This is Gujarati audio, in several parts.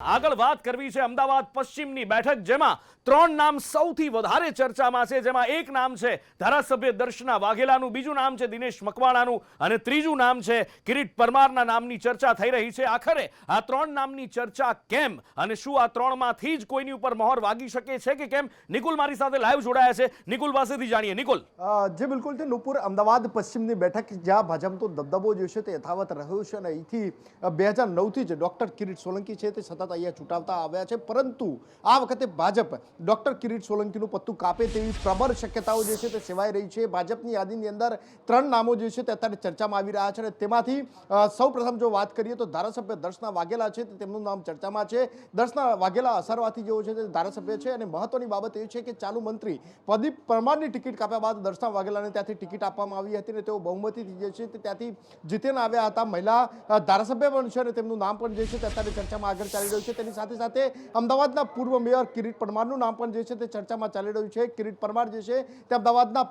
આગળ વાત કરવી છે અમદાવાદ પશ્ચિમની બેઠક, જેમાં ત્રણ નામ સૌથી વધારે ચર્ચામાં છે, જેમાં એક નામ છે ધારાસભ્ય દર્શના વાઘેલાનું, બીજું નામ છે દિનેશ મકવાણાનું અને ત્રીજું નામ છે કિરીટ પરમારના નામની ચર્ચા થઈ રહી છે. આખરે આ ત્રણ નામની ચર્ચા કેમ અને શું આ ત્રણમાંથી જ કોઈની ઉપર મહોર વાગી શકે છે કે કેમ? નિકુલ મારી સાથે લાઈવ જોડાયા છે, નિકુલ પાસેથી જાણીએ. નિકુલ, જે બિલકુલ છે નુપુર, અમદાવાદ પશ્ચિમની બેઠક જ્યાં ભાજપનો દબદબો જે છે તે યથાવત રહ્યો છે અને અહીંથી 2009થી જ ડોક્ટર કિરીટ સોલંકી છે તે સતત અહીંયા ચૂંટાવતા આવ્યા છે, પરંતુ આ વખતે ભાજપ ડોક્ટર કિરીટ સોલંકીનું પત્તું કાપે તેવી પ્રબળ શક્યતાઓ જે છે તે સેવાઈ રહી છે. ભાજપની યાદીની અંદર ત્રણ નામો જે છે તે અત્યારે ચર્ચામાં આવી રહ્યા છે અને તેમાંથી સૌ પ્રથમ જો વાત કરીએ તો ધારાસભ્ય દર્શના વાઘેલા છે, તેમનું નામ ચર્ચામાં છે. દર્શના વાઘેલા અસરવાથી જેવો છે તે ધારાસભ્ય છે અને મહત્વની બાબત એ છે કે ચાલુ મંત્રી પ્રદીપ પરમારની ટિકિટ કાપ્યા બાદ દર્શના વાઘેલાને ત્યાંથી ટિકિટ આપવામાં આવી હતી અને તેઓ બહુમતીથી જે છે તે ત્યાંથી જીતીને આવ્યા હતા. મહિલા ધારાસભ્ય પણ છે અને તેમનું નામ પણ જે છે તે અત્યારે ચર્ચામાં આગળ ચાલી રહ્યું છે. તેની સાથે સાથે અમદાવાદના પૂર્વ મેયર કિરીટ પરમારનું નામ પણ જે છે તે ચર્ચામાં ચાલી રહ્યું છે. કિરીટ પરમાર જે છે તે અમદાવાદના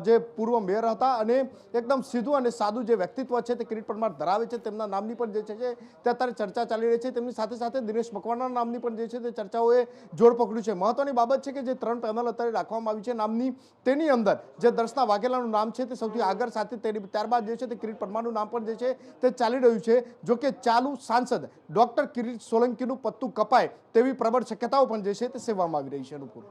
જે પૂર્વ મેયર હતા અને એકદમ સીધું અને સાદું જે વ્યક્તિત્વ છે તે કિરીટ પરમાર ધરાવે છે, તેમના નામની પણ જે છે તે અત્યારે ચર્ચા ચાલી રહી છે. તેમની સાથે સાથે દિનેશ મકવાણા નામની પણ જે છે તે ચર્ચાઓએ જોર પકડ્યું છે. મહત્વની બાબત છે કે જે ત્રણ પેનલ અત્યારે રાખવામાં આવી છે નામની, તેની અંદર જે દર્શના વાઘેલાનું નામ છે તે સૌથી આગળ સાથે ત્યારબાદ જે છે તે કિરીટ પરમારનું નામ પણ જે છે તે ચાલી રહ્યું છે. જો કે ચાલુ સાંસદ ડોક્ટર કિરીટ સોલંકીનું પત્તું કપાય તેવી પ્રબળ શક્યતાઓ પણ જે છે તે સેવામાં આવી રહી છે. અનુકૂળ